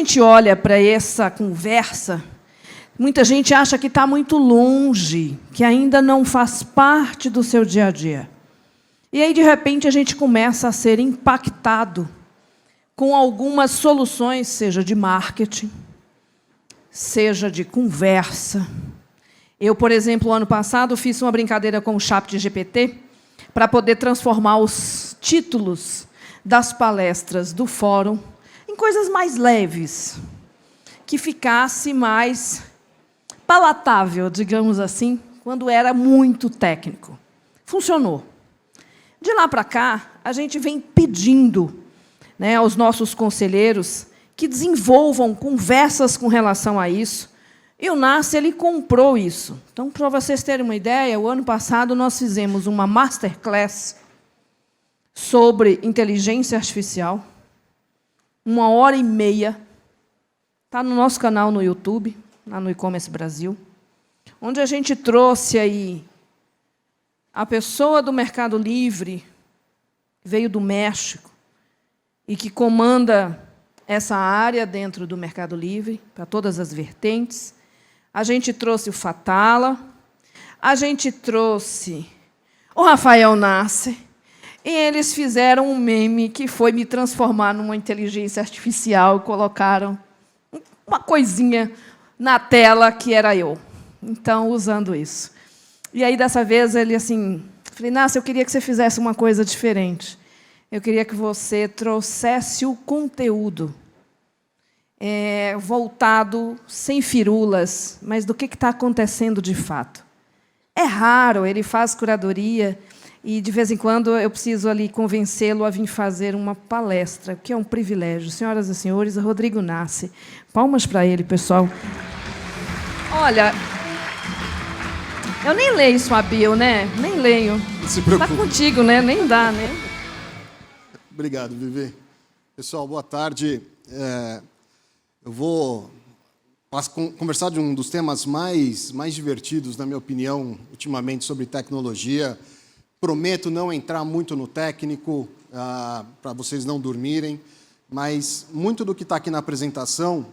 gente olha para essa conversa, muita gente acha que está muito longe, que ainda não faz parte do seu dia a dia. E aí, de repente, a gente começa a ser impactado com algumas soluções, seja de marketing, seja de conversa. Eu, por exemplo, ano passado, fiz uma brincadeira com o ChatGPT para poder transformar os títulos das palestras do fórum em coisas mais leves, que ficasse mais palatável, digamos assim, quando era muito técnico. Funcionou. De lá para cá, a gente vem pedindo, né, aos nossos conselheiros que desenvolvam conversas com relação a isso. E o NASCE, ele comprou isso. Então, para vocês terem uma ideia, o ano passado nós fizemos uma masterclass sobre inteligência artificial, 1h30, está no nosso canal no YouTube, lá no E-Commerce Brasil, onde a gente trouxe aí a pessoa do Mercado Livre, que veio do México, e que comanda essa área dentro do Mercado Livre, para todas as vertentes. A gente trouxe o Fatala, a gente trouxe o Rafael Nasser, e eles fizeram um meme que foi me transformar numa inteligência artificial, e colocaram uma coisinha na tela que era eu. Então, usando isso. E aí, dessa vez, ele assim... Falei, Nasser, eu queria que você fizesse uma coisa diferente. Eu queria que você trouxesse o conteúdo voltado, sem firulas, mas do que está acontecendo de fato. É raro, ele faz curadoria, e, de vez em quando, eu preciso ali convencê-lo a vir fazer uma palestra, que é um privilégio. Senhoras e senhores, Rodrigo Nasser. Palmas para ele, pessoal. Olha, eu nem leio sua bio, né? Nem leio. Não se preocupe. Está contigo, né? Nem dá, né? Obrigado, Vivi. Pessoal, boa tarde. Eu vou conversar de um dos temas mais divertidos, na minha opinião, ultimamente, sobre tecnologia. Prometo não entrar muito no técnico, para vocês não dormirem, mas muito do que está aqui na apresentação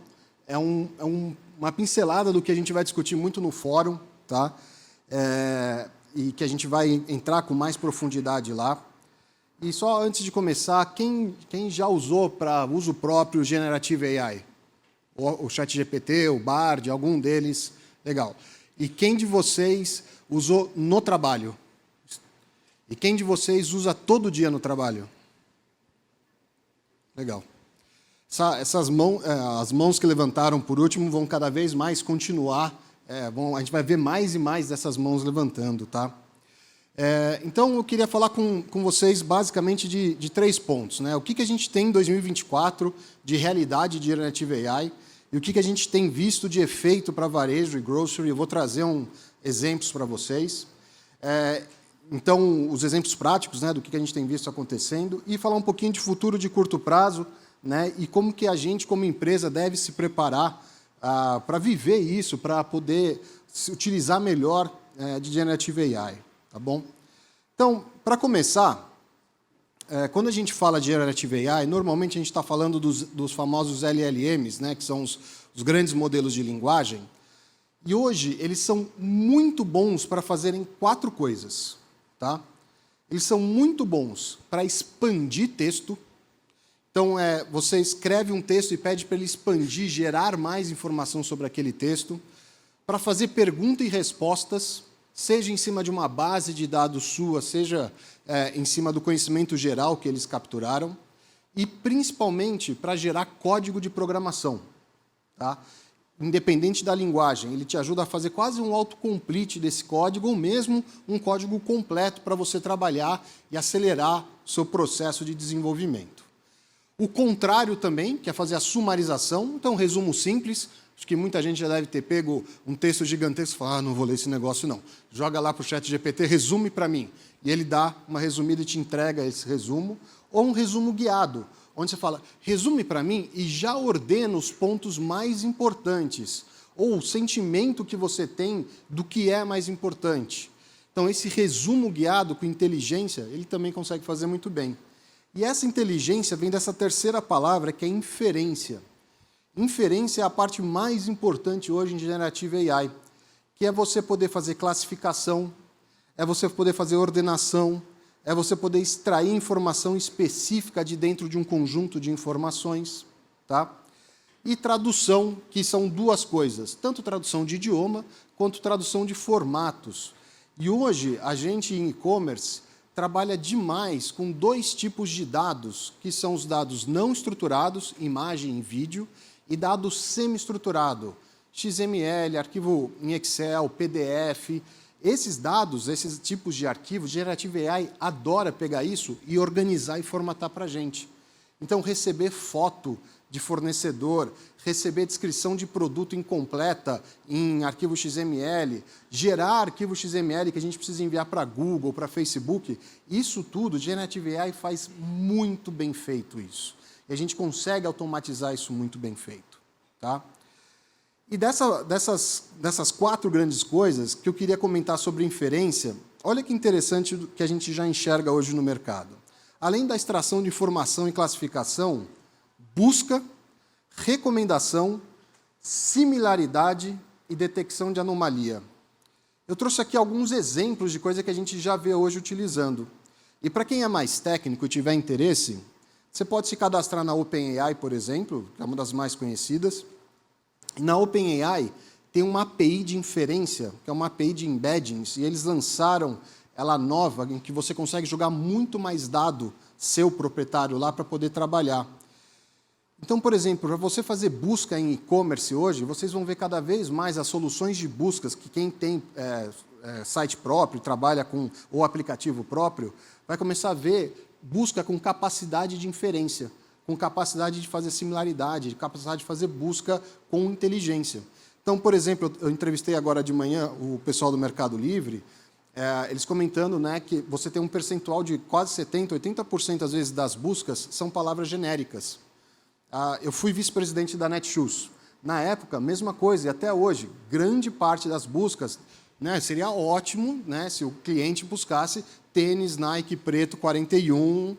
é uma pincelada do que a gente vai discutir muito no fórum, tá? E que a gente vai entrar com mais profundidade lá. E só antes de começar, quem já usou para uso próprio Generative AI? O ChatGPT, o Bard, algum deles? Legal. E quem de vocês usou no trabalho? E quem de vocês usa todo dia no trabalho? Legal. As mãos que levantaram por último vão cada vez mais continuar. A gente vai ver mais e mais dessas mãos levantando, tá? Então, eu queria falar com vocês, basicamente, de 3 pontos, né? O que a gente tem em 2024 de realidade de Generative AI e o que a gente tem visto de efeito para varejo e grocery. Eu vou trazer exemplos para vocês. Então, os exemplos práticos, né, do que a gente tem visto acontecendo e falar um pouquinho de futuro de curto prazo, né, e como que a gente, como empresa, deve se preparar para viver isso, para poder se utilizar melhor de Generative AI. Tá bom? Então, para começar, quando a gente fala de Generative AI, normalmente a gente está falando dos famosos LLMs, né, que são os grandes modelos de linguagem, e hoje eles são muito bons para fazerem 4 coisas. Tá? Eles são muito bons para expandir texto. Então, você escreve um texto e pede para ele expandir, gerar mais informação sobre aquele texto, para fazer perguntas e respostas, seja em cima de uma base de dados sua, seja em cima do conhecimento geral que eles capturaram, e, principalmente, para gerar código de programação. Tá? Independente da linguagem, ele te ajuda a fazer quase um autocomplete desse código, ou mesmo um código completo para você trabalhar e acelerar o seu processo de desenvolvimento. O contrário também, que é fazer a sumarização. Então, resumo simples. Acho que muita gente já deve ter pego um texto gigantesco e falar, não vou ler esse negócio, não. Joga lá para o ChatGPT, resume para mim. E ele dá uma resumida e te entrega esse resumo. Ou um resumo guiado, onde você fala, resume para mim e já ordena os pontos mais importantes, ou o sentimento que você tem do que é mais importante. Então, esse resumo guiado com inteligência, ele também consegue fazer muito bem. E essa inteligência vem dessa terceira palavra, que é inferência. Inferência é a parte mais importante hoje em Generative AI, que é você poder fazer classificação, é você poder fazer ordenação, é você poder extrair informação específica de dentro de um conjunto de informações, tá? E tradução, que são duas coisas, tanto tradução de idioma quanto tradução de formatos. E hoje, a gente em e-commerce trabalha demais com dois tipos de dados, que são os dados não estruturados, imagem e vídeo, e dados semi-estruturado, XML, arquivo em Excel, PDF. Esses dados, esses tipos de arquivos, Generative AI adora pegar isso e organizar e formatar para a gente. Então, receber foto de fornecedor, receber descrição de produto incompleta em arquivo XML, gerar arquivo XML que a gente precisa enviar para Google, para Facebook, isso tudo, Generative AI faz muito bem feito isso. E a gente consegue automatizar isso muito bem feito. Tá? E dessas quatro grandes coisas que eu queria comentar sobre inferência, olha que interessante que a gente já enxerga hoje no mercado. Além da extração de informação e classificação, busca, recomendação, similaridade e detecção de anomalia. Eu trouxe aqui alguns exemplos de coisa que a gente já vê hoje utilizando. E para quem é mais técnico e tiver interesse, você pode se cadastrar na OpenAI, por exemplo, que é uma das mais conhecidas. Na OpenAI tem uma API de inferência, que é uma API de embeddings, e eles lançaram ela nova, em que você consegue jogar muito mais dado seu proprietário lá para poder trabalhar. Então, por exemplo, para você fazer busca em e-commerce hoje, vocês vão ver cada vez mais as soluções de buscas, que quem tem site próprio, trabalha com o aplicativo próprio, vai começar a ver busca com capacidade de inferência, com capacidade de fazer similaridade, capacidade de fazer busca com inteligência. Então, por exemplo, eu entrevistei agora de manhã o pessoal do Mercado Livre, eles comentando, né, que você tem um percentual de quase 70%, 80% às vezes das buscas são palavras genéricas. Eu fui vice-presidente da Netshoes. Na época, mesma coisa, e até hoje, grande parte das buscas, né, seria ótimo, né, se o cliente buscasse tênis Nike preto 41,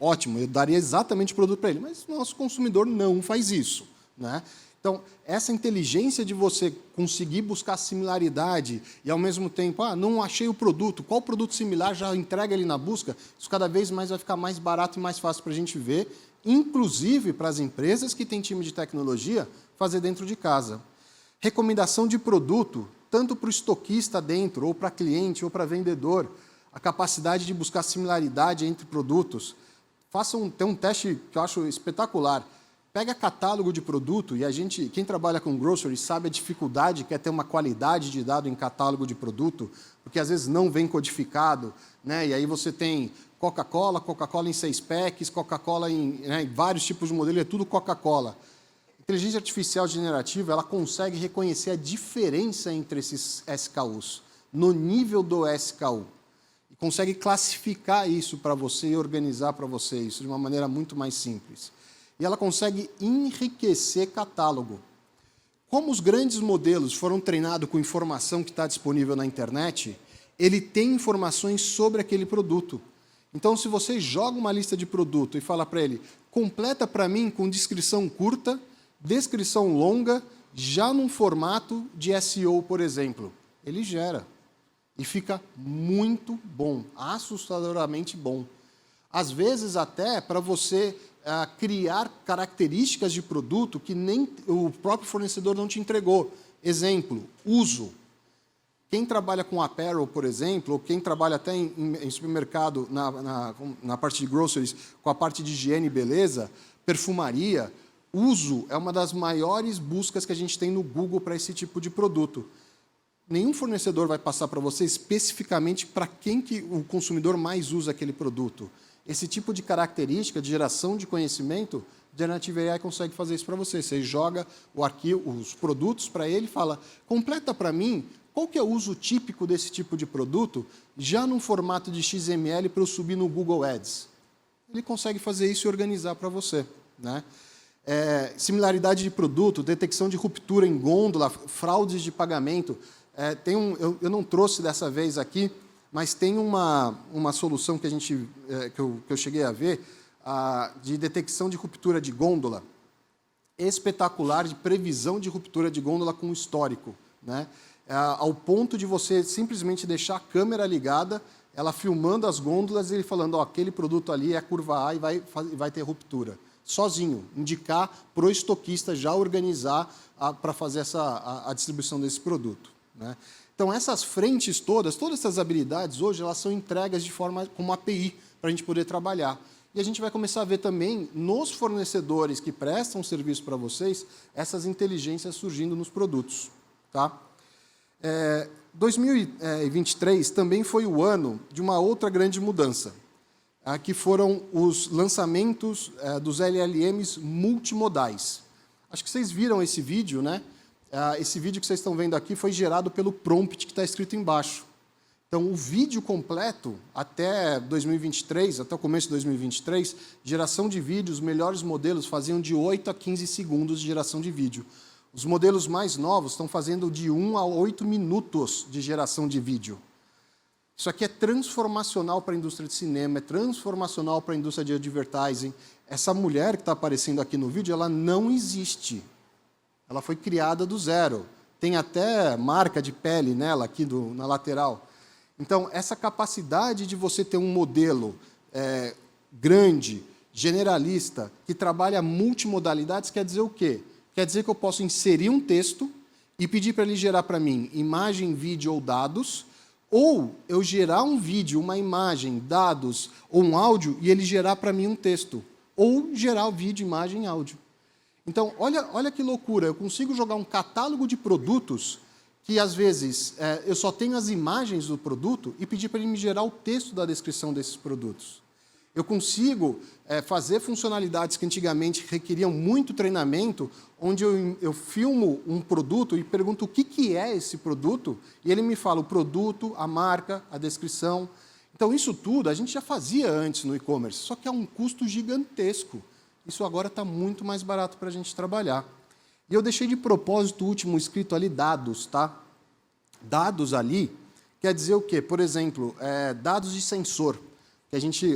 ótimo, eu daria exatamente o produto para ele, mas o nosso consumidor não faz isso. Né? Então, essa inteligência de você conseguir buscar similaridade e, ao mesmo tempo, não achei o produto, qual produto similar já entrega ele na busca, isso cada vez mais vai ficar mais barato e mais fácil para a gente ver, inclusive para as empresas que têm time de tecnologia, fazer dentro de casa. Recomendação de produto, tanto para o estoquista dentro, ou para cliente, ou para vendedor, a capacidade de buscar similaridade entre produtos. Tem um teste que eu acho espetacular. Pega catálogo de produto, e quem trabalha com grocery sabe a dificuldade que é ter uma qualidade de dado em catálogo de produto, porque às vezes não vem codificado, né? E aí você tem Coca-Cola em 6 packs, Coca-Cola em vários tipos de modelo, é tudo Coca-Cola. Inteligência artificial generativa, ela consegue reconhecer a diferença entre esses SKUs, no nível do SKU. E consegue classificar isso para você e organizar para você isso de uma maneira muito mais simples. E ela consegue enriquecer catálogo. Como os grandes modelos foram treinados com informação que está disponível na internet, ele tem informações sobre aquele produto. Então, se você joga uma lista de produto e fala para ele, completa para mim com descrição curta, descrição longa, já num formato de SEO, por exemplo, ele gera. E fica muito bom, assustadoramente bom. Às vezes, até para você criar características de produto que nem o próprio fornecedor não te entregou. Exemplo, uso. Quem trabalha com apparel, por exemplo, ou quem trabalha até em supermercado, na parte de groceries, com a parte de higiene e beleza, perfumaria, uso é uma das maiores buscas que a gente tem no Google para esse tipo de produto. Nenhum fornecedor vai passar para você especificamente para quem que o consumidor mais usa aquele produto. Esse tipo de característica de geração de conhecimento, Generative AI consegue fazer isso para você. Você joga o arquivo, os produtos para ele e fala, completa para mim qual que é o uso típico desse tipo de produto, já num formato de XML para eu subir no Google Ads. Ele consegue fazer isso e organizar para você. Né? Similaridade de produto, detecção de ruptura em gôndola, fraudes de pagamento. Eu não trouxe dessa vez aqui, mas tem uma solução que eu cheguei a ver, de detecção de ruptura de gôndola. espetacular de previsão de ruptura de gôndola com histórico, né? Ao ponto de você simplesmente deixar a câmera ligada, ela filmando as gôndolas e ele falando, ó, aquele produto ali é a curva A e vai ter ruptura. Sozinho, indicar para o estoquista já organizar para fazer a distribuição desse produto, né? Então, essas frentes todas essas habilidades hoje, elas são entregas de forma como API, para a gente poder trabalhar. E a gente vai começar a ver também, nos fornecedores que prestam serviço para vocês, essas inteligências surgindo nos produtos. Tá? 2023 também foi o ano de uma outra grande mudança, que foram os lançamentos dos LLMs multimodais. Acho que vocês viram esse vídeo, né? Esse vídeo que vocês estão vendo aqui foi gerado pelo prompt que está escrito embaixo. Então, o vídeo completo, até 2023, até o começo de 2023, geração de vídeo, os melhores modelos faziam de 8 a 15 segundos de geração de vídeo. Os modelos mais novos estão fazendo de 1 a 8 minutos de geração de vídeo. Isso aqui é transformacional para a indústria de cinema, é transformacional para a indústria de advertising. Essa mulher que está aparecendo aqui no vídeo, ela não existe. Ela foi criada do zero. Tem até marca de pele nela, aqui na lateral. Então, essa capacidade de você ter um modelo grande, generalista, que trabalha multimodalidades, quer dizer o quê? Quer dizer que eu posso inserir um texto e pedir para ele gerar para mim imagem, vídeo ou dados, ou eu gerar um vídeo, uma imagem, dados ou um áudio e ele gerar para mim um texto, ou gerar o vídeo, imagem e áudio. Então, olha que loucura, eu consigo jogar um catálogo de produtos que, às vezes, eu só tenho as imagens do produto e pedir para ele me gerar o texto da descrição desses produtos. Eu consigo fazer funcionalidades que antigamente requeriam muito treinamento, onde eu filmo um produto e pergunto o que é esse produto, e ele me fala o produto, a marca, a descrição. Então, isso tudo a gente já fazia antes no e-commerce, só que é um custo gigantesco. Isso agora está muito mais barato para a gente trabalhar. E eu deixei de propósito o último escrito ali, dados. Tá? Dados ali quer dizer o quê? Por exemplo, dados de sensor. Que a gente,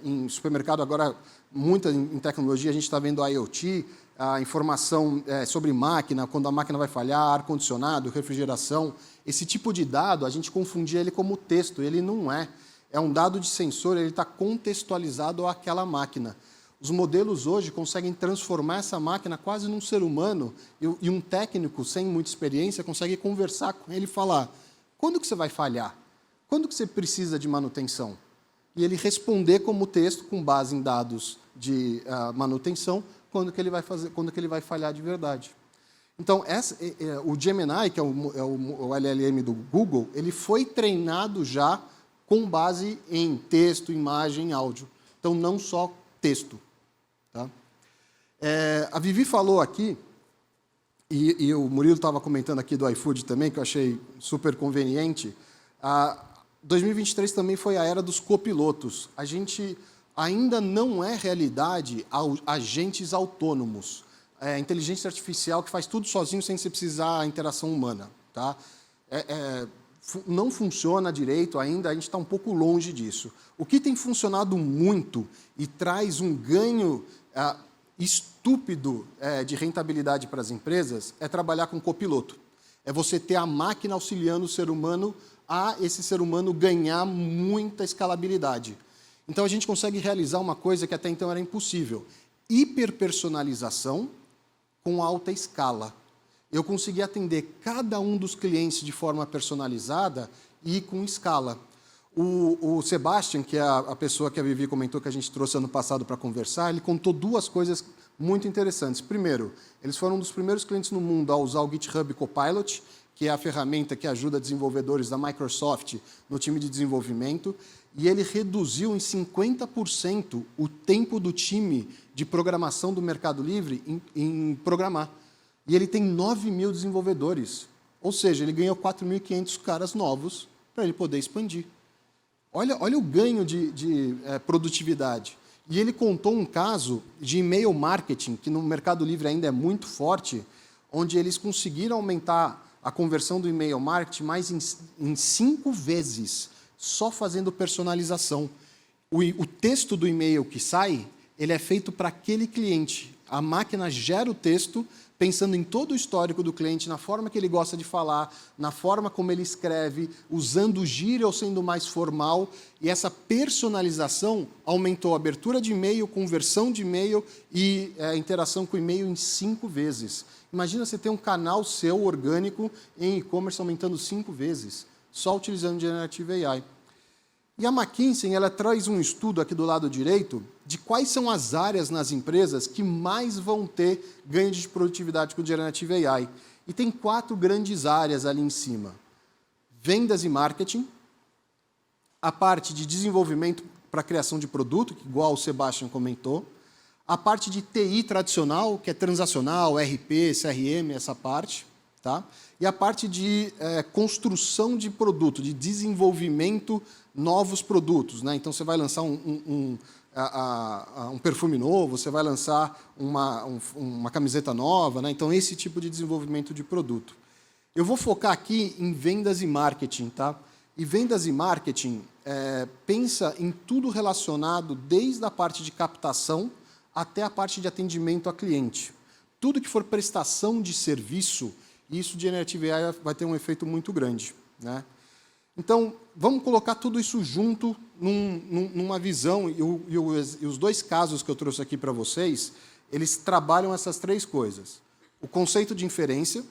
em supermercado agora, muita em tecnologia, a gente está vendo a IoT, a informação sobre máquina, quando a máquina vai falhar, ar-condicionado, refrigeração. Esse tipo de dado, a gente confundia ele como texto, ele não é. É um dado de sensor, ele está contextualizado àquela máquina. Os modelos hoje conseguem transformar essa máquina quase num ser humano e um técnico sem muita experiência consegue conversar com ele e falar quando que você vai falhar? Quando que você precisa de manutenção? E ele responder como texto, com base em dados de manutenção, quando que ele vai falhar de verdade. Então, o Gemini, que é o LLM do Google, ele foi treinado já com base em texto, imagem e áudio. Então, não só texto. Tá? A Vivi falou aqui, e o Murilo estava comentando aqui do iFood também, que eu achei super conveniente, 2023 também foi a era dos copilotos. A gente ainda não é realidade agentes autônomos. Inteligência artificial que faz tudo sozinho sem você precisar da interação humana. Tá? Não funciona direito ainda, a gente está um pouco longe disso. O que tem funcionado muito e traz um ganho estúpido de rentabilidade para as empresas é trabalhar com copiloto. É você ter a máquina auxiliando o ser humano a esse ser humano ganhar muita escalabilidade. Então, a gente consegue realizar uma coisa que até então era impossível. Hiperpersonalização com alta escala. Eu consegui atender cada um dos clientes de forma personalizada e com escala. O Sebastian, que é a pessoa que a Vivi comentou que a gente trouxe ano passado para conversar, ele contou duas coisas muito interessantes. Primeiro, eles foram um dos primeiros clientes no mundo a usar o GitHub Copilot, que é a ferramenta que ajuda desenvolvedores da Microsoft no time de desenvolvimento, e ele reduziu em 50% o tempo do time de programação do Mercado Livre em programar. E ele tem 9.000 desenvolvedores. Ou seja, ele ganhou 4.500 caras novos para ele poder expandir. Olha o ganho de produtividade. E ele contou um caso de e-mail marketing, que no Mercado Livre ainda é muito forte, onde eles conseguiram aumentar a conversão do e-mail marketing mais em 5 vezes, só fazendo personalização. O texto do e-mail que sai, ele é feito para aquele cliente. A máquina gera o texto pensando em todo o histórico do cliente, na forma que ele gosta de falar, na forma como ele escreve, usando gíria ou sendo mais formal. E essa personalização aumentou a abertura de e-mail, conversão de e-mail e interação com o e-mail em 5 vezes. Imagina você ter um canal seu orgânico em e-commerce aumentando 5 vezes, só utilizando Generative AI. E a McKinsey ela traz um estudo aqui do lado direito de quais são as áreas nas empresas que mais vão ter ganho de produtividade com Generative AI. E tem 4 grandes áreas ali em cima. Vendas e marketing, a parte de desenvolvimento para criação de produto, que igual o Sebastian comentou, a parte de TI tradicional, que é transacional, RP, CRM, essa parte, tá? E a parte de construção de produto, de desenvolvimento novos produtos, né? Então, você vai lançar um perfume novo, você vai lançar uma camiseta nova, né? Então, esse tipo de desenvolvimento de produto. Eu vou focar aqui em vendas e marketing, tá? E vendas e marketing pensa em tudo relacionado desde a parte de captação até a parte de atendimento a cliente. Tudo que for prestação de serviço, isso de Generative AI vai ter um efeito muito grande, né? Então, vamos colocar tudo isso junto numa visão, e os 2 casos que eu trouxe aqui para vocês, eles trabalham essas 3 coisas. O conceito de inferência,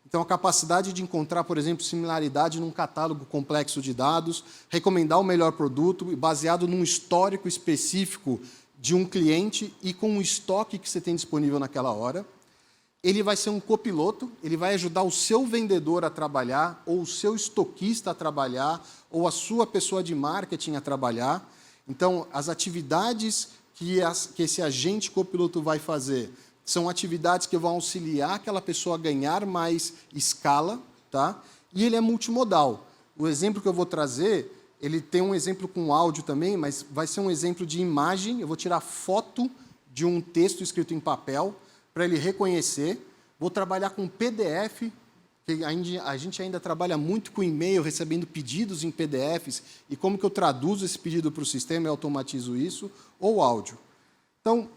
então a capacidade de encontrar, por exemplo, similaridade num catálogo complexo de dados, recomendar o melhor produto, baseado num histórico específico de um cliente e com o estoque que você tem disponível naquela hora. Ele vai ser um copiloto, ele vai ajudar o seu vendedor a trabalhar, ou o seu estoquista a trabalhar, ou a sua pessoa de marketing a trabalhar. Então, as atividades que esse agente copiloto vai fazer são atividades que vão auxiliar aquela pessoa a ganhar mais escala, tá? E ele é multimodal. O exemplo que eu vou trazer, ele tem um exemplo com áudio também, mas vai ser um exemplo de imagem. Eu vou tirar foto de um texto escrito em papel, para ele reconhecer. Vou trabalhar com PDF, que a gente ainda trabalha muito com e-mail, recebendo pedidos em PDFs, e como que eu traduzo esse pedido para o sistema e automatizo isso, ou áudio. Então,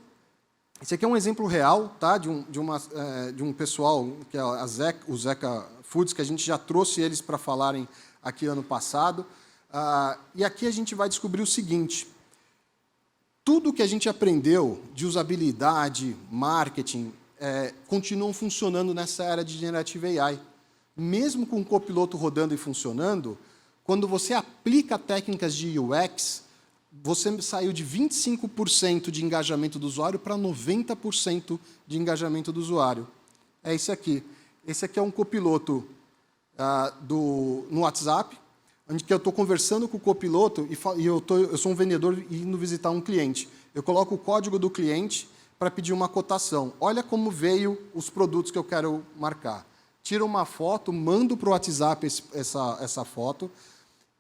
esse aqui é um exemplo real, tá, de um pessoal, que é o Zeca Foods, que a gente já trouxe eles para falarem aqui ano passado. E aqui a gente vai descobrir o seguinte: tudo que a gente aprendeu de usabilidade, marketing, continuam funcionando nessa área de Generative AI. Mesmo com o copiloto rodando e funcionando, quando você aplica técnicas de UX, você saiu de 25% de engajamento do usuário para 90% de engajamento do usuário. É esse aqui. Esse aqui é um copiloto no WhatsApp, onde que eu estou conversando com o copiloto e eu sou um vendedor indo visitar um cliente. Eu coloco o código do cliente para pedir uma cotação. Olha como veio os produtos que eu quero marcar. Tiro uma foto, mando para o WhatsApp essa foto,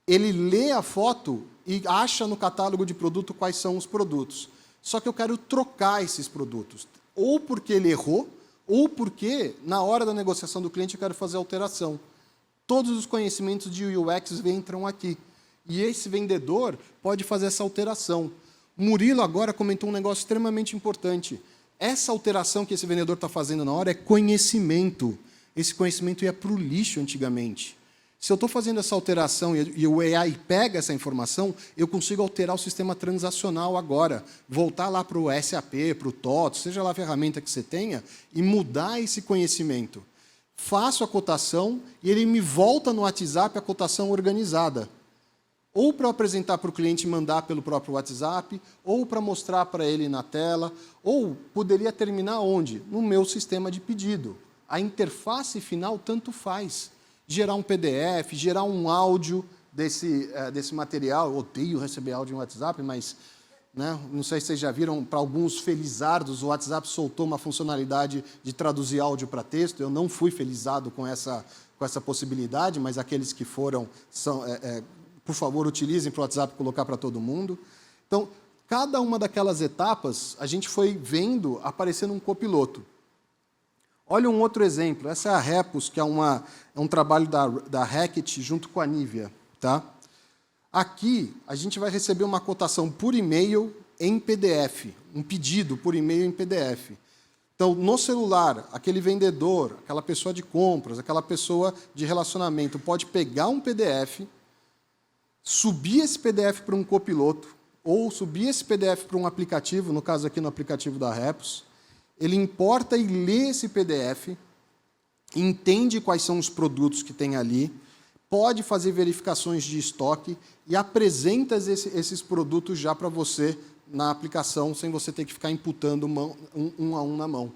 ele lê a foto e acha no catálogo de produto quais são os produtos. Só que eu quero trocar esses produtos. Ou porque ele errou, ou porque, na hora da negociação do cliente, eu quero fazer alteração. Todos os conhecimentos de UX entram aqui. E esse vendedor pode fazer essa alteração. O Murilo agora comentou um negócio extremamente importante. Essa alteração que esse vendedor está fazendo na hora é conhecimento. Esse conhecimento ia para o lixo antigamente. Se eu estou fazendo essa alteração e o AI pega essa informação, eu consigo alterar o sistema transacional agora. Voltar lá para o SAP, para o TOTS, seja lá a ferramenta que você tenha, e mudar esse conhecimento. Faço a cotação e ele me volta no WhatsApp a cotação organizada. Ou para apresentar para o cliente e mandar pelo próprio WhatsApp, ou para mostrar para ele na tela, ou poderia terminar onde? No meu sistema de pedido. A interface final tanto faz. Gerar um PDF, gerar um áudio desse material. Eu odeio receber áudio em WhatsApp, mas né, não sei se vocês já viram, para alguns felizardos, o WhatsApp soltou uma funcionalidade de traduzir áudio para texto. Eu não fui felizado com essa possibilidade, mas aqueles que foram, por favor, utilizem para o WhatsApp colocar para todo mundo. Então, cada uma daquelas etapas, a gente foi vendo aparecendo um copiloto. Olha um outro exemplo. Essa é a Repus, que é um trabalho da Hackett junto com a Nivea. Tá? Aqui, a gente vai receber uma cotação por e-mail em PDF, um pedido por e-mail em PDF. Então, no celular, aquele vendedor, aquela pessoa de compras, aquela pessoa de relacionamento pode pegar um PDF, subir esse PDF para um copiloto, ou subir esse PDF para um aplicativo, no caso aqui no aplicativo da Repos, ele importa e lê esse PDF, entende quais são os produtos que tem ali, pode fazer verificações de estoque e apresenta esses produtos já para você na aplicação, sem você ter que ficar imputando um a um na mão.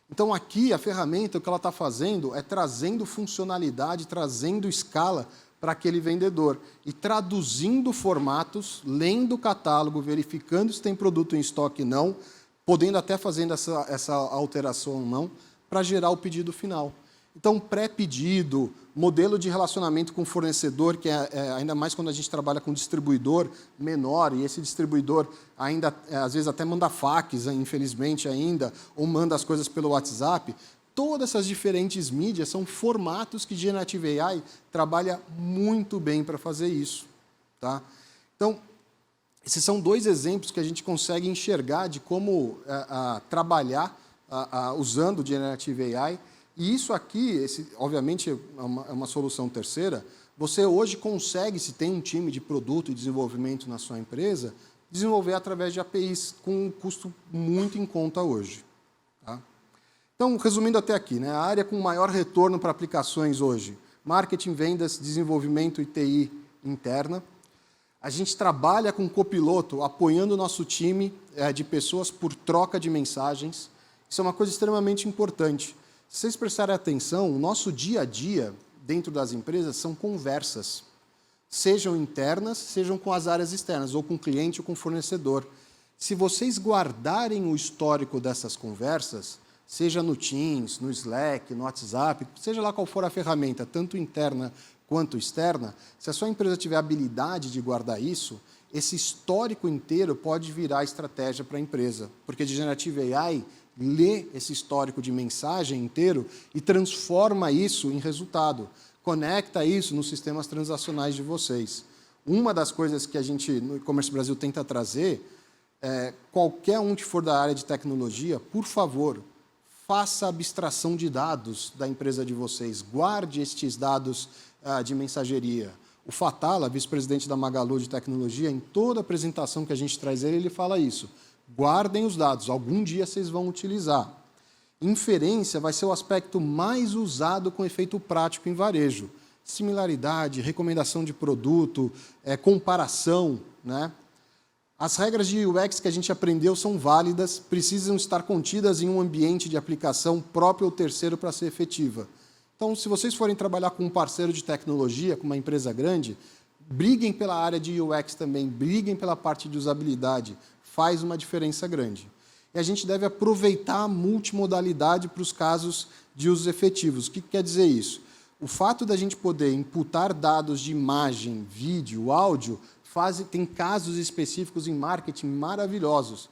Então, aqui, a ferramenta, o que ela está fazendo é trazendo funcionalidade, trazendo escala para aquele vendedor e traduzindo formatos, lendo o catálogo, verificando se tem produto em estoque ou não, podendo até fazendo essa alteração ou não, para gerar o pedido final. Então, pré-pedido, modelo de relacionamento com o fornecedor, que ainda mais quando a gente trabalha com distribuidor menor, e esse distribuidor ainda, às vezes, até manda fax, infelizmente ainda, ou manda as coisas pelo WhatsApp. Todas essas diferentes mídias são formatos que Generative AI trabalha muito bem para fazer isso. Tá? Então, esses são 2 exemplos que a gente consegue enxergar de como trabalhar usando Generative AI. E isso aqui, obviamente, é uma solução terceira. Você hoje consegue, se tem um time de produto e desenvolvimento na sua empresa, desenvolver através de APIs com um custo muito em conta hoje. Tá? Então, resumindo até aqui, né, a área com maior retorno para aplicações hoje, marketing, vendas, desenvolvimento e TI interna. A gente trabalha com copiloto, apoiando o nosso time de pessoas por troca de mensagens. Isso é uma coisa extremamente importante. Se vocês prestarem atenção, o nosso dia a dia dentro das empresas são conversas, sejam internas, sejam com as áreas externas, ou com o cliente ou com o fornecedor. Se vocês guardarem o histórico dessas conversas, seja no Teams, no Slack, no WhatsApp, seja lá qual for a ferramenta, tanto interna quanto externa, se a sua empresa tiver a habilidade de guardar isso, esse histórico inteiro pode virar estratégia para a empresa, porque Generative AI lê esse histórico de mensagem inteiro e transforma isso em resultado, conecta isso nos sistemas transacionais de vocês. Uma das coisas que a gente, no E-Commerce Brasil, tenta trazer é, qualquer um que for da área de tecnologia, por favor, faça abstração de dados da empresa de vocês, guarde estes dados de mensageria. O Fatala, vice-presidente da Magalu de tecnologia, em toda apresentação que a gente traz ele fala isso. Guardem os dados, algum dia vocês vão utilizar. Inferência vai ser o aspecto mais usado com efeito prático em varejo. Similaridade, recomendação de produto, comparação. Né? As regras de UX que a gente aprendeu são válidas, precisam estar contidas em um ambiente de aplicação próprio ou terceiro para ser efetiva. Então, se vocês forem trabalhar com um parceiro de tecnologia, com uma empresa grande, briguem pela área de UX também, briguem pela parte de usabilidade, faz uma diferença grande. E a gente deve aproveitar a multimodalidade para os casos de usos efetivos. O que quer dizer isso? O fato da gente poder imputar dados de imagem, vídeo, áudio, tem casos específicos em marketing maravilhosos.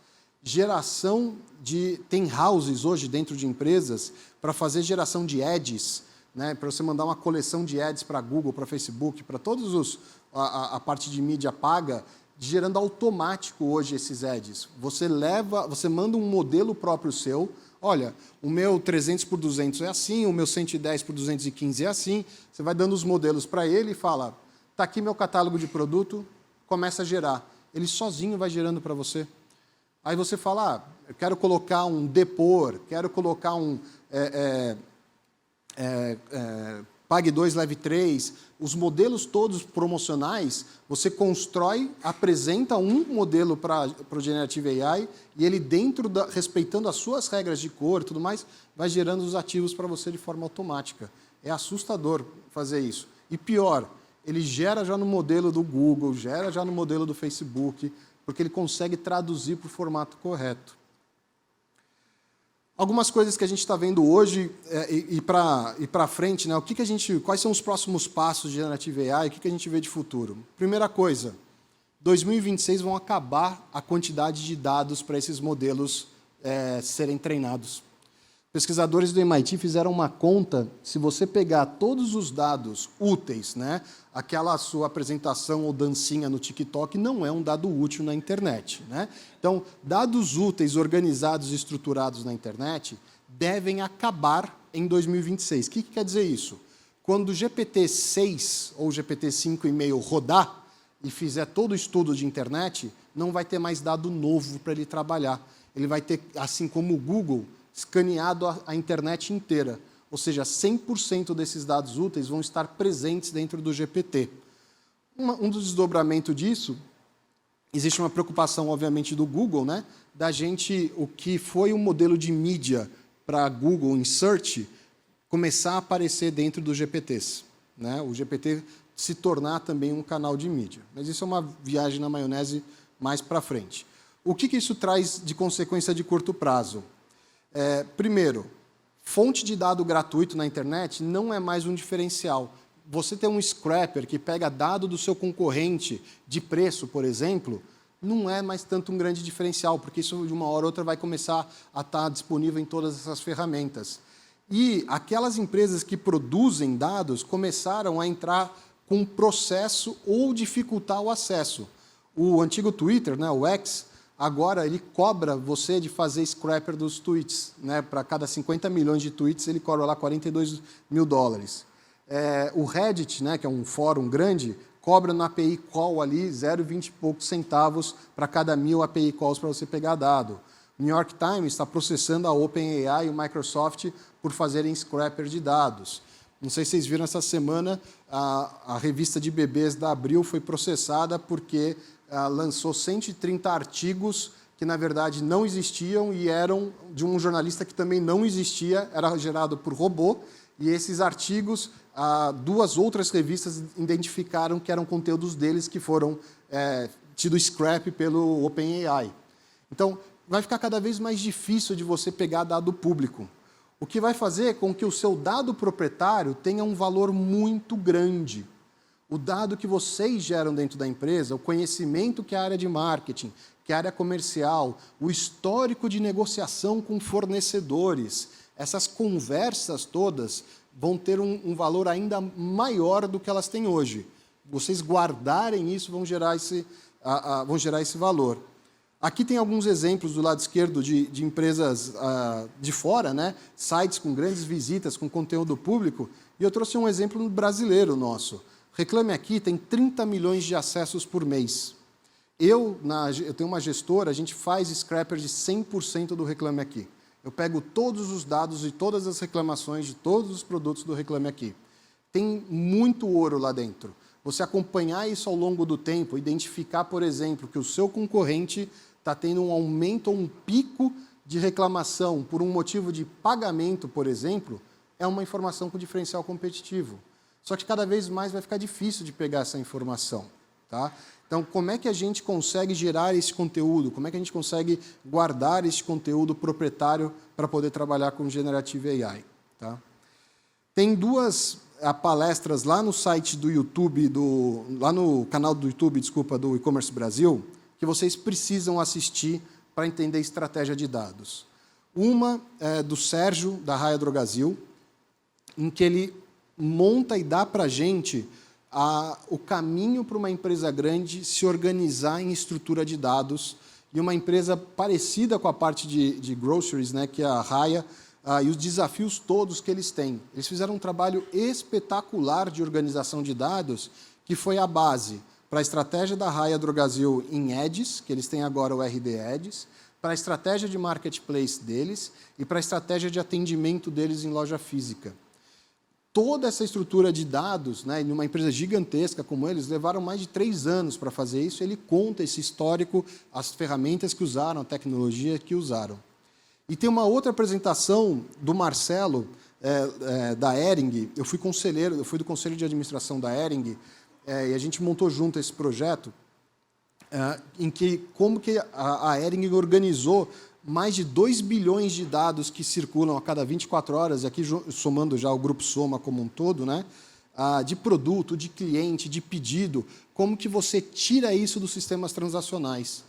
Tem houses hoje dentro de empresas para fazer geração de ads, né, para você mandar uma coleção de ads para Google, para Facebook, para todos a parte de mídia paga, gerando automático hoje esses ads. Você manda um modelo próprio seu, olha, o meu 300 por 200 é assim, o meu 110 por 215 é assim, você vai dando os modelos para ele e fala, está aqui meu catálogo de produto, começa a gerar. Ele sozinho vai gerando para você. Aí você fala, eu quero colocar um depor, quero colocar um Pague 2, Leve 3, os modelos todos promocionais, você constrói, apresenta um modelo para o Generative AI e ele, respeitando as suas regras de cor e tudo mais, vai gerando os ativos para você de forma automática. É assustador fazer isso. E pior, ele gera já no modelo do Google, gera já no modelo do Facebook, porque ele consegue traduzir para o formato correto. Algumas coisas que a gente está vendo hoje e para frente, né? Quais são os próximos passos de Generative AI, o que a gente vê de futuro? Primeira coisa, 2026 vão acabar a quantidade de dados para esses modelos serem treinados. Pesquisadores do MIT fizeram uma conta, se você pegar todos os dados úteis, né, aquela sua apresentação ou dancinha no TikTok não é um dado útil na internet. Né? Então, dados úteis, organizados e estruturados na internet devem acabar em 2026. O que quer dizer isso? Quando o GPT-6 ou o GPT-5,5 rodar e fizer todo o estudo de internet, não vai ter mais dado novo para ele trabalhar. Ele vai ter, assim como o Google, escaneado a internet inteira. Ou seja, 100% desses dados úteis vão estar presentes dentro do GPT. Um dos desdobramentos disso, existe uma preocupação, obviamente, do Google, né, da gente, o que foi um modelo de mídia para Google em Search, começar a aparecer dentro dos GPTs. Né? O GPT se tornar também um canal de mídia. Mas isso é uma viagem na maionese mais para frente. O que isso traz de consequência de curto prazo? Primeiro, fonte de dado gratuito na internet não é mais um diferencial. Você ter um scrapper que pega dado do seu concorrente de preço, por exemplo, não é mais tanto um grande diferencial, porque isso, de uma hora ou outra, vai começar a estar disponível em todas essas ferramentas. E aquelas empresas que produzem dados começaram a entrar com um processo ou dificultar o acesso. O antigo Twitter, né, o X, agora ele cobra você de fazer scrapper dos tweets. Né? Para cada 50 milhões de tweets, ele cobra lá $42 mil. O Reddit, né, que é um fórum grande, cobra no API Call ali 0,20 e poucos centavos para cada 1.000 API Calls para você pegar dado. O New York Times está processando a OpenAI e o Microsoft por fazerem scrapper de dados. Não sei se vocês viram essa semana, a revista de bebês da Abril foi processada porque lançou 130 artigos que, na verdade, não existiam e eram de um jornalista que também não existia, era gerado por robô, e esses artigos, duas outras revistas identificaram que eram conteúdos deles que foram tido scrap pelo OpenAI. Então, vai ficar cada vez mais difícil de você pegar dado público, o que vai fazer com que o seu dado proprietário tenha um valor muito grande. O dado que vocês geram dentro da empresa, o conhecimento que a área de marketing, que a área comercial, o histórico de negociação com fornecedores, essas conversas todas vão ter um valor ainda maior do que elas têm hoje. Vocês guardarem isso vão gerar esse valor. Aqui tem alguns exemplos do lado esquerdo de empresas de fora, né? Sites com grandes visitas, com conteúdo público, e eu trouxe um exemplo brasileiro nosso. Reclame Aqui tem 30 milhões de acessos por mês. Eu tenho uma gestora, a gente faz scrapper de 100% do Reclame Aqui. Eu pego todos os dados de todas as reclamações de todos os produtos do Reclame Aqui. Tem muito ouro lá dentro. Você acompanhar isso ao longo do tempo, identificar, por exemplo, que o seu concorrente está tendo um aumento ou um pico de reclamação por um motivo de pagamento, por exemplo, é uma informação com diferencial competitivo. Só que cada vez mais vai ficar difícil de pegar essa informação. Tá? Então, como é que a gente consegue gerar esse conteúdo? Como é que a gente consegue guardar esse conteúdo proprietário para poder trabalhar com Generative AI? Tá? Tem duas palestras lá no site do YouTube, lá no canal do YouTube, desculpa, do E-Commerce Brasil, que vocês precisam assistir para entender estratégia de dados. Uma é do Sérgio, da Raia Drogasil, em que ele monta e dá para a gente o caminho para uma empresa grande se organizar em estrutura de dados, e uma empresa parecida com a parte de groceries, né, que é a Raia, e os desafios todos que eles têm. Eles fizeram um trabalho espetacular de organização de dados, que foi a base para a estratégia da Raia Drogasil em Ads, que eles têm agora o RD Ads, para a estratégia de marketplace deles e para a estratégia de atendimento deles em loja física. Toda essa estrutura de dados, né, em uma empresa gigantesca como eles, levaram mais de 3 anos para fazer isso. Ele conta esse histórico, as ferramentas que usaram, a tecnologia que usaram. E tem uma outra apresentação do Marcelo, da Hering. Eu fui do conselho de administração da Hering, e a gente montou junto esse projeto, em que como que a Hering organizou mais de 2 bilhões de dados que circulam a cada 24 horas, e aqui somando já o Grupo Soma como um todo, né, de produto, de cliente, de pedido, como que você tira isso dos sistemas transacionais.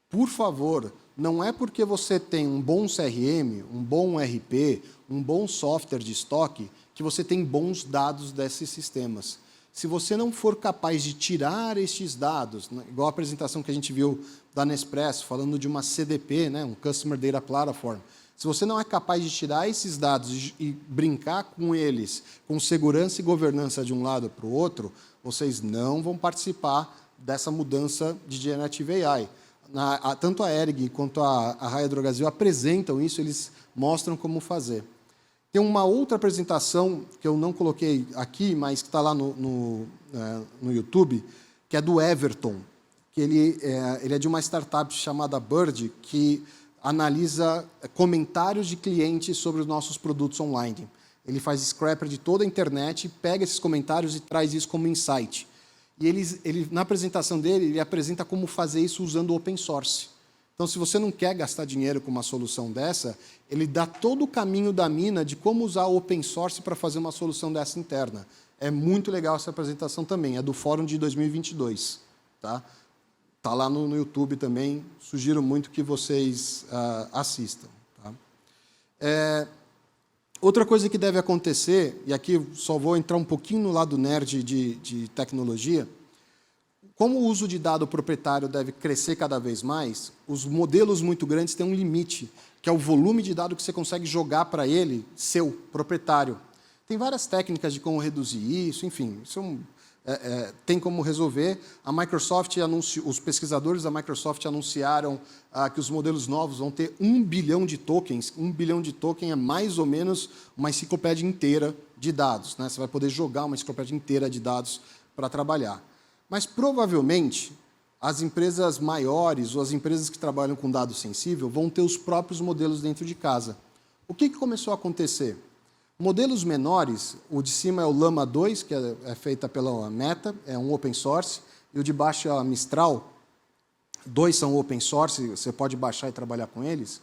Por favor, não é porque você tem um bom CRM, um bom RP, um bom software de estoque, que você tem bons dados desses sistemas. Se você não for capaz de tirar estes dados, né, igual a apresentação que a gente viu da Nespresso, falando de uma CDP, né, um Customer Data Platform, Se você não é capaz de tirar esses dados e brincar com eles, com segurança e governança de um lado para o outro, vocês não vão participar dessa mudança de Generative AI. Tanto a ERG quanto a Raia Drogasil apresentam isso, eles mostram como fazer. Tem uma outra apresentação que eu não coloquei aqui, mas que está lá no YouTube, que é do Everton, que ele é de uma startup chamada Bird, que analisa comentários de clientes sobre os nossos produtos online. Ele faz scraper de toda a internet, pega esses comentários e traz isso como insight. E ele, na apresentação dele, ele apresenta como fazer isso usando o open source. Então, se você não quer gastar dinheiro com uma solução dessa, ele dá todo o caminho da mina de como usar o open source para fazer uma solução dessa interna. É muito legal essa apresentação também, é do Fórum de 2022. Tá lá no YouTube também, sugiro muito que vocês assistam. Tá? Outra coisa que deve acontecer, e aqui só vou entrar um pouquinho no lado nerd de tecnologia, como o uso de dado proprietário deve crescer cada vez mais, os modelos muito grandes têm um limite, que é o volume de dado que você consegue jogar para ele, seu, proprietário. Tem várias técnicas de como reduzir isso, enfim, isso tem como resolver. A Microsoft os pesquisadores da Microsoft anunciaram que os modelos novos vão ter 1 bilhão de tokens. 1 bilhão de tokens é mais ou menos uma enciclopédia inteira de dados, né? Você vai poder jogar uma enciclopédia inteira de dados para trabalhar. Mas, provavelmente, as empresas maiores ou as empresas que trabalham com dado sensível vão ter os próprios modelos dentro de casa. O que começou a acontecer? Modelos menores, o de cima é o Llama 2, que é feita pela Meta, é um open source, e o de baixo é a Mistral. 2 são open source, você pode baixar e trabalhar com eles.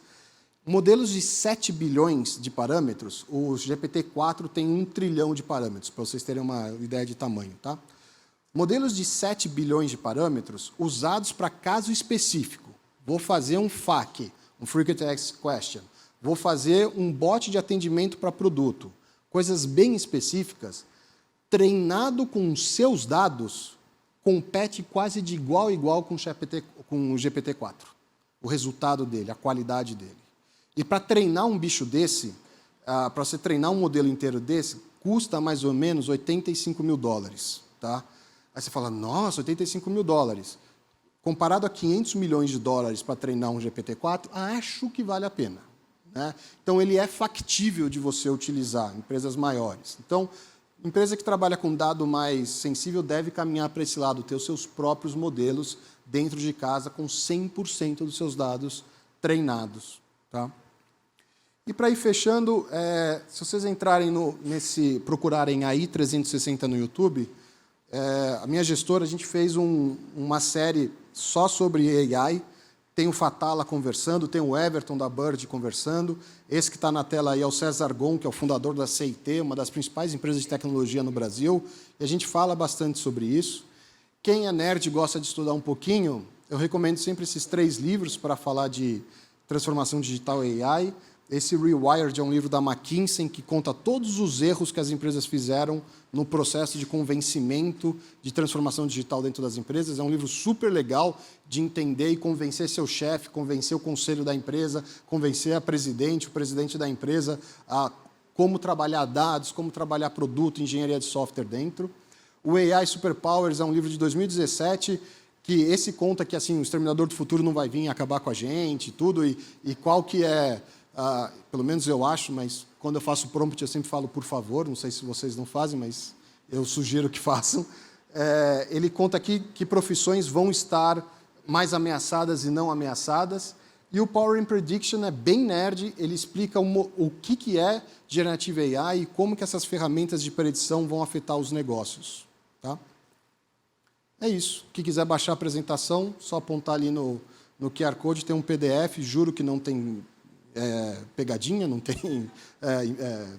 Modelos de 7 bilhões de parâmetros, o GPT-4 tem 1 trilhão de parâmetros, para vocês terem uma ideia de tamanho. Tá? Modelos de 7 bilhões de parâmetros usados para caso específico. Vou fazer um FAQ, um Frequent Asked Question. Vou fazer um bot de atendimento para produto. Coisas bem específicas. Treinado com os seus dados, compete quase de igual a igual com o GPT-4. O resultado dele, a qualidade dele. E para treinar um bicho desse, para você treinar um modelo inteiro desse, custa mais ou menos $85 mil. Tá? Aí você fala, nossa, $85 mil. Comparado a $500 milhões para treinar um GPT-4, acho que vale a pena. Né? Então, ele é factível de você utilizar, empresas maiores. Então, empresa que trabalha com dado mais sensível deve caminhar para esse lado, ter os seus próprios modelos dentro de casa com 100% dos seus dados treinados. Tá? E, para ir fechando, se vocês entrarem procurarem AI 360 no YouTube, a minha gestora, a gente fez uma série só sobre AI. Tem o Fatala conversando, tem o Everton da Bird conversando. Esse que está na tela aí é o César Gon, que é o fundador da CIT, uma das principais empresas de tecnologia no Brasil. E a gente fala bastante sobre isso. Quem é nerd e gosta de estudar um pouquinho, eu recomendo sempre esses 3 livros para falar de transformação digital e AI. Esse Rewired é um livro da McKinsey que conta todos os erros que as empresas fizeram no processo de convencimento de transformação digital dentro das empresas. É um livro super legal de entender e convencer seu chefe, convencer o conselho da empresa, convencer o presidente da empresa a como trabalhar dados, como trabalhar produto, engenharia de software dentro. O AI Superpowers é um livro de 2017 que esse conta que assim, o Exterminador do Futuro não vai vir acabar com a gente tudo, e qual que é... pelo menos eu acho, mas quando eu faço prompt eu sempre falo por favor, não sei se vocês não fazem, mas eu sugiro que façam. Ele conta aqui que profissões vão estar mais ameaçadas e não ameaçadas. E o Power in Prediction é bem nerd, ele explica o que é Generative AI e como que essas ferramentas de predição vão afetar os negócios. Tá? É isso. Quem quiser baixar a apresentação, só apontar ali no QR Code, tem um PDF, juro que não tem... pegadinha, não tem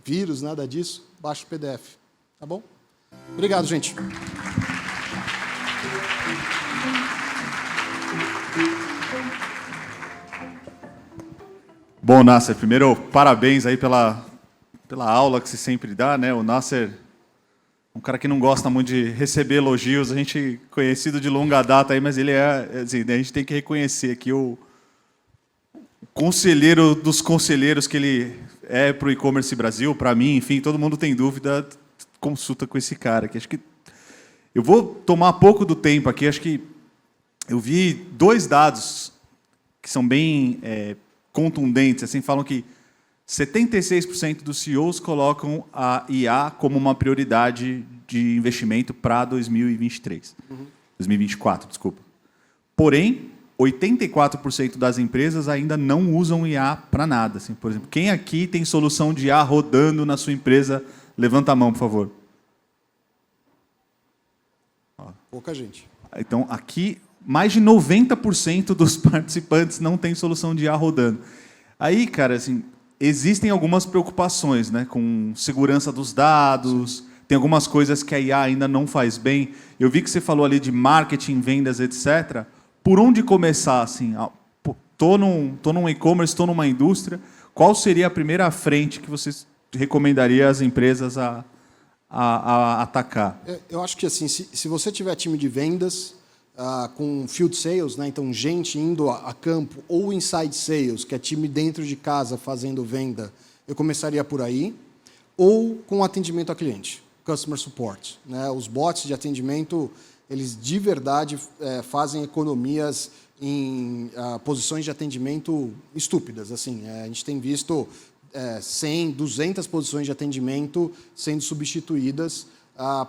vírus, nada disso, baixa o PDF. Tá bom? Obrigado, gente. Bom, Nasser, primeiro, parabéns aí pela aula que você sempre dá, né? O Nasser, um cara que não gosta muito de receber elogios, a gente conhecido de longa data aí, mas ele assim, a gente tem que reconhecer aqui o conselheiro dos conselheiros que ele é para o e-commerce Brasil, para mim, enfim, todo mundo tem dúvida, consulta com esse cara. Que acho que eu vou tomar pouco do tempo aqui, acho que eu vi 2 dados que são bem contundentes, assim, falam que 76% dos CEOs colocam a IA como uma prioridade de investimento para 2024, desculpa. Porém, 84% das empresas ainda não usam IA para nada. Assim, por exemplo, quem aqui tem solução de IA rodando na sua empresa? Levanta a mão, por favor. Pouca gente. Então, aqui, mais de 90% dos participantes não tem solução de IA rodando. Aí, cara, assim, existem algumas preocupações, né, com segurança dos dados, tem algumas coisas que a IA ainda não faz bem. Eu vi que você falou ali de marketing, vendas, etc. Por onde começar? Assim, tô num e-commerce, estou numa indústria, qual seria a primeira frente que você recomendaria às empresas a atacar? Eu acho que assim, se você tiver time de vendas com field sales, né, então gente indo a campo, ou inside sales, que é time dentro de casa fazendo venda, eu começaria por aí, ou com atendimento a cliente, customer support, né? Os bots de atendimento, eles de verdade fazem economias em posições de atendimento estúpidas. Assim, a gente tem visto 100, 200 posições de atendimento sendo substituídas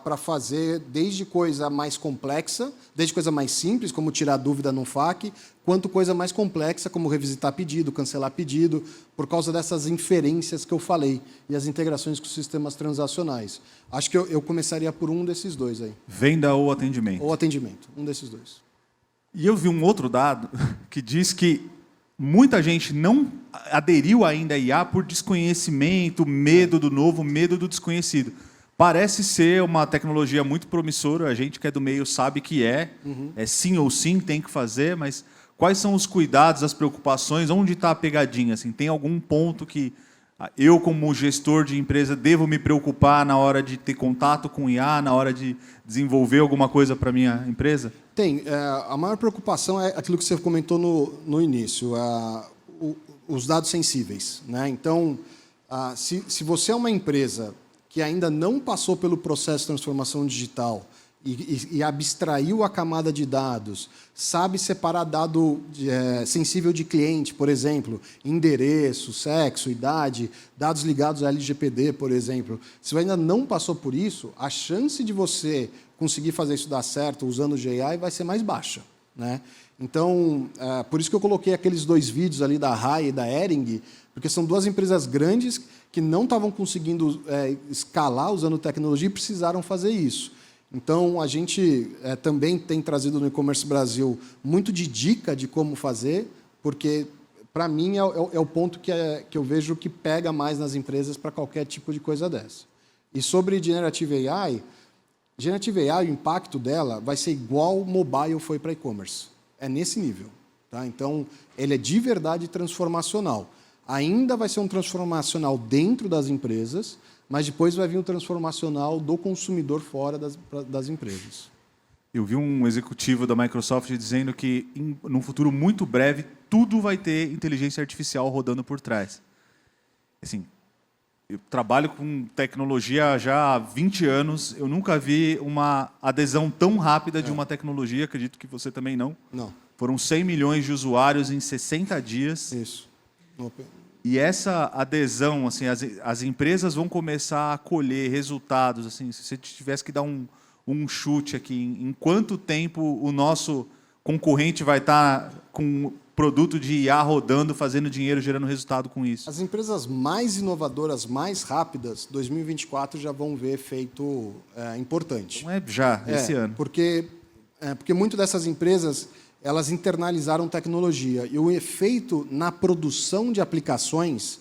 para fazer desde coisa mais complexa, desde coisa mais simples, como tirar dúvida no FAQ, quanto coisa mais complexa, como revisitar pedido, cancelar pedido, por causa dessas inferências que eu falei e as integrações com sistemas transacionais. Acho que eu começaria por um desses 2 aí. Venda ou atendimento? Ou atendimento, um desses 2. E eu vi um outro dado que diz que muita gente não aderiu ainda à IA por desconhecimento, medo do novo, medo do desconhecido. Parece ser uma tecnologia muito promissora, a gente que é do meio sabe que é sim ou sim, tem que fazer, mas quais são os cuidados, as preocupações, onde está a pegadinha? Assim, tem algum ponto que eu, como gestor de empresa, devo me preocupar na hora de ter contato com IA, na hora de desenvolver alguma coisa para a minha empresa? Tem. A maior preocupação é aquilo que você comentou no início, os dados sensíveis, né? Então, se você é uma empresa que ainda não passou pelo processo de transformação digital e abstraiu a camada de dados, sabe separar dado sensível de cliente, por exemplo, endereço, sexo, idade, dados ligados à LGPD, por exemplo. Se você ainda não passou por isso, a chance de você conseguir fazer isso dar certo usando o GI vai ser mais baixa, né? Então, por isso que eu coloquei aqueles 2 vídeos ali da Rai e da Hering, porque são 2 empresas grandes que não estavam conseguindo escalar usando tecnologia e precisaram fazer isso. Então, a gente também tem trazido no e-commerce Brasil muito de dica de como fazer, porque, para mim, é o ponto que eu vejo que pega mais nas empresas para qualquer tipo de coisa dessa. E sobre Generative AI, o impacto dela vai ser igual o mobile foi para e-commerce. É nesse nível. Tá? Então, ele é de verdade transformacional. Ainda vai ser um transformacional dentro das empresas, mas depois vai vir um transformacional do consumidor fora das empresas. Eu vi um executivo da Microsoft dizendo que, num futuro muito breve, tudo vai ter inteligência artificial rodando por trás. Assim, eu trabalho com tecnologia já há 20 anos, eu nunca vi uma adesão tão rápida de uma tecnologia, acredito que você também não. Não. Foram 100 milhões de usuários em 60 dias. Isso. E essa adesão, assim, as empresas vão começar a colher resultados. Assim, se você tivesse que dar um chute aqui, em quanto tempo o nosso concorrente vai estar com produto de IA rodando, fazendo dinheiro, gerando resultado com isso? As empresas mais inovadoras, mais rápidas, 2024 já vão ver efeito importante. Não é já, esse ano. Porque muitas dessas empresas elas internalizaram tecnologia. E o efeito na produção de aplicações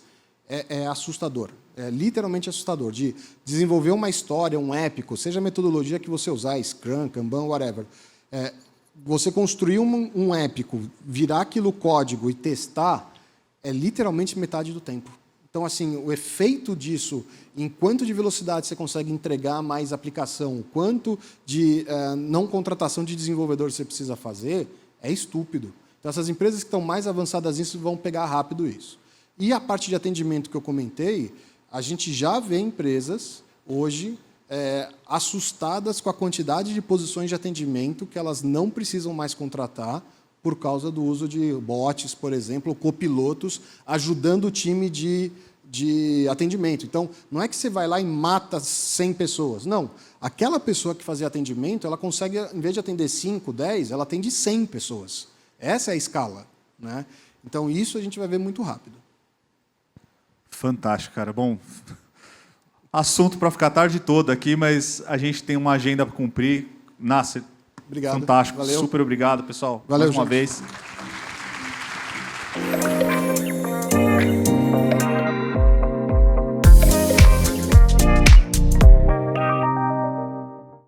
é assustador. É literalmente assustador. De desenvolver uma história, um épico, seja a metodologia que você usar, Scrum, Kanban, whatever. Você construir um épico, virar aquilo código e testar, é literalmente metade do tempo. Então, assim, o efeito disso, em quanto de velocidade você consegue entregar mais aplicação, quanto de não contratação de desenvolvedor você precisa fazer, é estúpido. Então, essas empresas que estão mais avançadas nisso vão pegar rápido isso. E a parte de atendimento que eu comentei, a gente já vê empresas, hoje, assustadas com a quantidade de posições de atendimento que elas não precisam mais contratar por causa do uso de bots, por exemplo, ou copilotos, ajudando o time de atendimento. Então, não é que você vai lá e mata 100 pessoas. Não. Aquela pessoa que fazia atendimento, ela consegue, em vez de atender 5, 10, ela atende 100 pessoas. Essa é a escala, né? Então, isso a gente vai ver muito rápido. Fantástico, cara. Bom, assunto para ficar a tarde toda aqui, mas a gente tem uma agenda para cumprir. Nasser, Obrigado. fantástico. Valeu. Super obrigado, pessoal. Valeu, mais uma gente. vez.